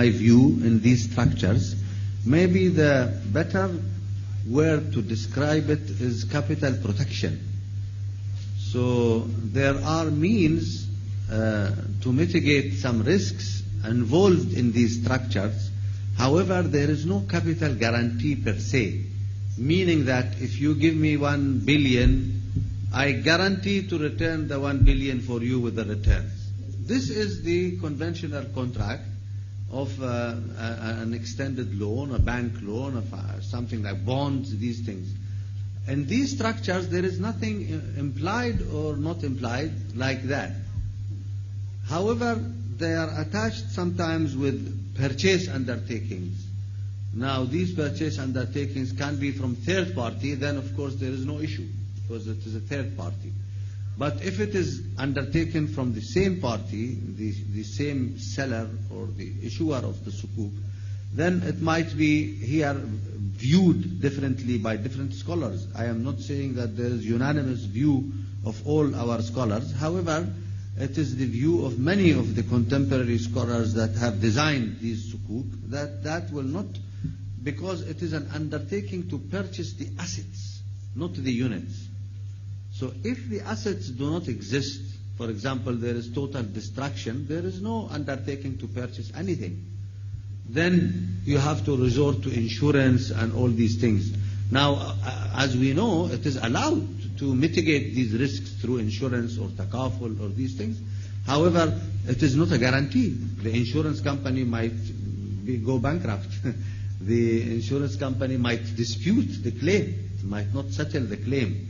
I view in these structures, maybe the better word to describe it is capital protection. So there are means to mitigate some risks involved in these structures. However, there is no capital guarantee per se, meaning that if you give me 1 billion, I guarantee to return the 1 billion for you with the returns. This is the conventional contract of an extended loan, a bank loan, of something like bonds, these things. In these structures, there is nothing implied or not implied like that. However, they are attached sometimes with purchase undertakings. Now, these purchase undertakings can be from third party, then of course there is no issue, because it is a third party. But if it is undertaken from the same party, the same seller or the issuer of the sukuk, then it might be here viewed differently by different scholars. I am not saying that there is unanimous view of all our scholars. However, it is the view of many of the contemporary scholars that have designed these sukuk that will not, because it is an undertaking to purchase the assets, not the units. So if the assets do not exist, for example, there is total destruction, there is no undertaking to purchase anything. Then you have to resort to insurance and all these things. Now, as we know, it is allowed to mitigate these risks through insurance or takaful or these things. However, it is not a guarantee. The insurance company might go bankrupt. The insurance company might dispute the claim, might not settle the claim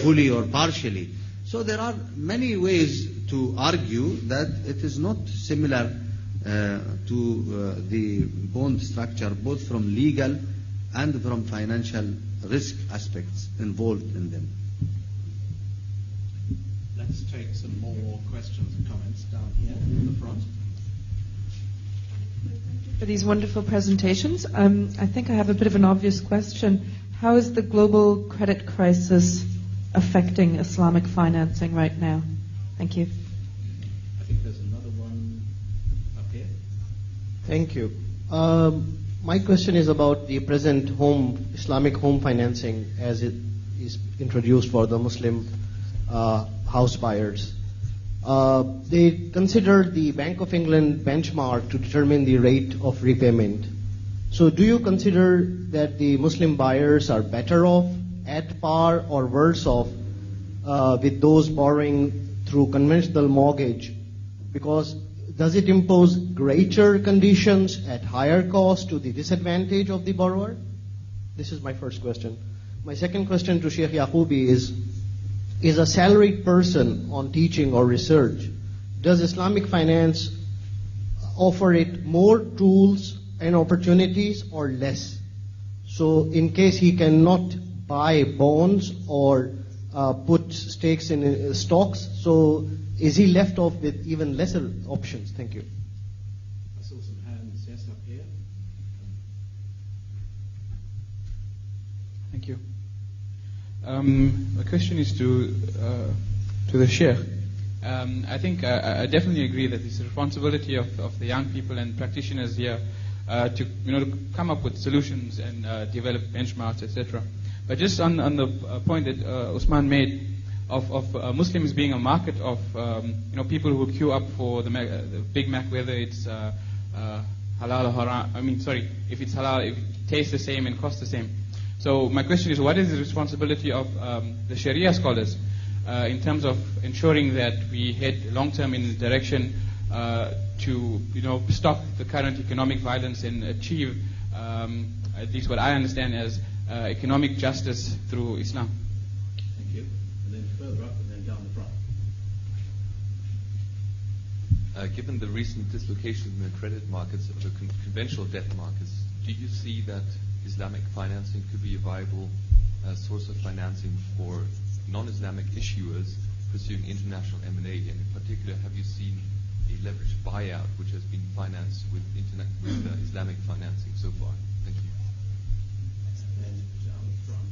fully or partially. So there are many ways to argue that it is not similar to the bond structure, both from legal and from financial risk aspects involved in them. Let's take some more questions and comments down here in the front. For these wonderful presentations. I think I have a bit of an obvious question. How is the global credit crisis affecting Islamic financing right now? Thank you. I think there's another one up here. Thank you. My question is about the present Islamic home financing as it is introduced for the Muslim house buyers. They consider the Bank of England benchmark to determine the rate of repayment. So do you consider that the Muslim buyers are better off, at par, or worse off with those borrowing through conventional mortgage? Because does it impose greater conditions at higher cost to the disadvantage of the borrower? This is my first question. My second question to Sheikh Yaqoubi is a salaried person on teaching or research, does Islamic finance offer it more tools and opportunities or less? So in case he cannot buy bonds or put stakes in stocks, so is he left off with even lesser options? Thank you. I saw some hands, yes, up here. Thank you. My question is to the Sheikh. I think I definitely agree that it's the responsibility of the young people and practitioners here to come up with solutions and develop benchmarks, etc. But just on the point that Usman made of Muslims being a market of people who queue up for the Big Mac, whether it's halal or haram. If it's halal, if it tastes the same and costs the same. So my question is, what is the responsibility of the Sharia scholars in terms of ensuring that we head long-term in the direction to stop the current economic violence and achieve at least what I understand as economic justice through Islam? Thank you. And then further up and then down the front. Given the recent dislocation in the credit markets, or the conventional debt markets, do you see that Islamic financing could be a viable source of financing for non-Islamic issuers pursuing international M&A? And in particular, have you seen a leveraged buyout which has been financed with Islamic financing so far? Thank you. And then down the front.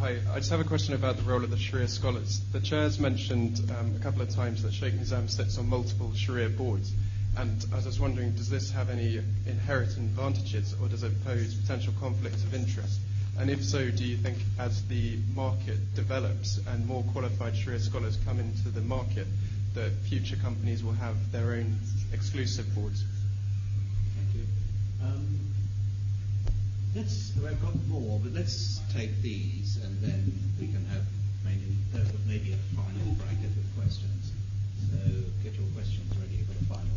Hi, I just have a question about the role of the Sharia scholars. The chair's mentioned a couple of times that Sheikh Nizam sits on multiple Sharia boards. And I was just wondering, does this have any inherent advantages, or does it pose potential conflicts of interest? And if so, do you think as the market develops and more qualified Sharia scholars come into the market, that future companies will have their own exclusive boards? Thank you. I've got more, but let's take these, and then we can have maybe a final bracket of questions. So get your questions ready for the final.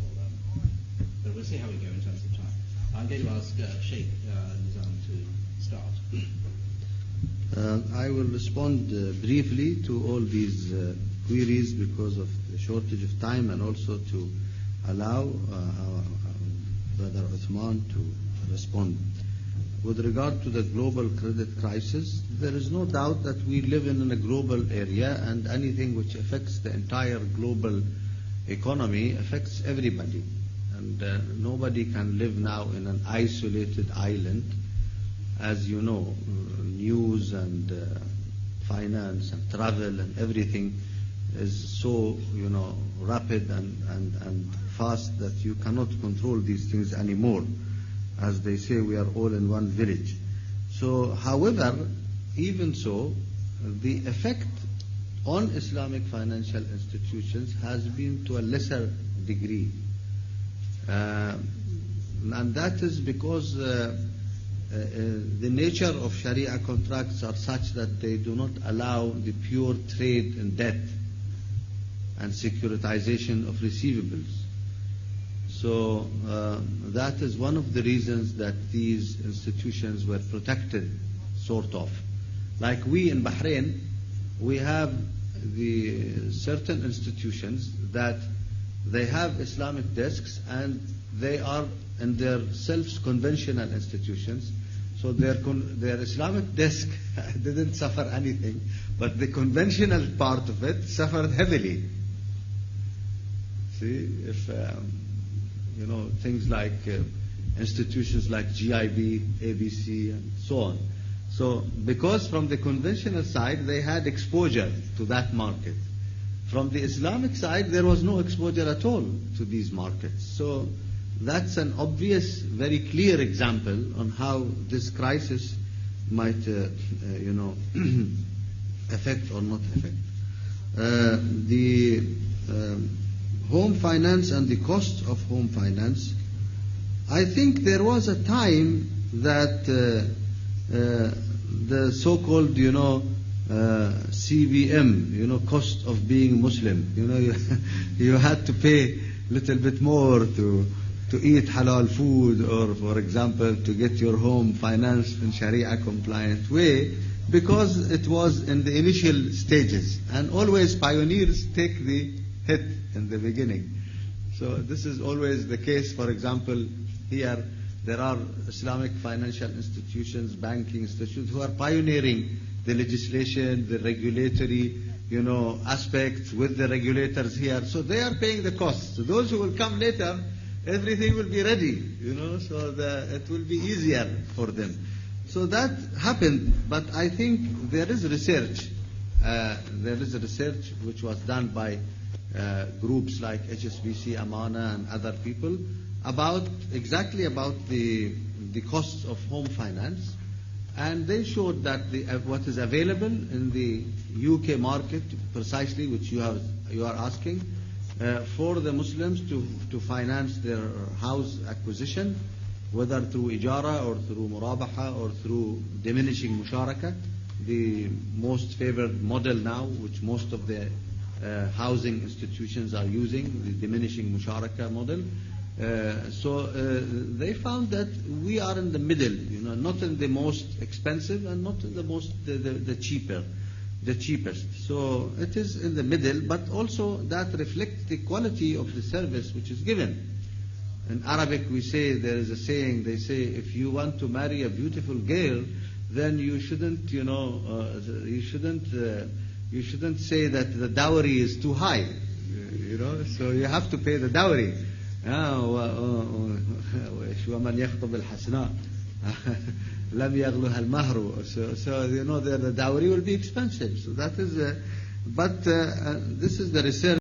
But we'll see how we go in terms of time. I'm going to ask Sheikh Nizam to start. I will respond briefly to all these queries because of the shortage of time, and also to allow our Brother Uthman to respond. With regard to the global credit crisis, there is no doubt that we live in a global area, and anything which affects the entire global economy affects everybody. And nobody can live now in an isolated island. As you know, news and finance and travel and everything is so, rapid and fast that you cannot control these things anymore. As they say, we are all in one village. So, however, even so, the effect on Islamic financial institutions has been to a lesser degree. And that is because the nature of Sharia contracts are such that they do not allow the pure trade in debt and securitization of receivables. So that is one of the reasons that these institutions were protected, sort of. Like we in Bahrain, we have the certain institutions that they have Islamic desks, and they are in their self-conventional institutions. So their Islamic desk didn't suffer anything, but the conventional part of it suffered heavily. See, if things like institutions like GIB, ABC, and so on. So because from the conventional side they had exposure to that market, from the Islamic side there was no exposure at all to these markets. So that's an obvious, very clear example on how this crisis might, affect or not affect. The home finance and the cost of home finance, I think there was a time that the so-called, CBM, cost of being Muslim, you had to pay a little bit more to eat halal food, or, for example, to get your home financed in Sharia compliant way, because it was in the initial stages, and always pioneers take the hit in the beginning. So this is always the case. For example, here there are Islamic financial institutions, banking institutions, who are pioneering the legislation, the regulatory, aspects with the regulators here. So they are paying the costs. So those who will come later, everything will be ready, so it will be easier for them. So that happened, but I think there is research. There is a research which was done by groups like HSBC, Amana, and other people exactly about the costs of home finance, and they showed that what is available in the UK market, precisely which you are asking, for the Muslims to finance their house acquisition, whether through ijara or through murabaha or through diminishing musharaka, the most favored model now, which most of the housing institutions are using, the diminishing musharaka model. So they found that we are in the middle, not in the most expensive and not in the most the cheapest. So it is in the middle, but also that reflects the quality of the service which is given. In Arabic we say, there is a saying, they say, if you want to marry a beautiful girl, then you shouldn't say that the dowry is too high, so you have to pay the dowry. ومن يخطب الحسناء لم يغلها المهر. So you know the dowry will be expensive. So that is, but this is the research.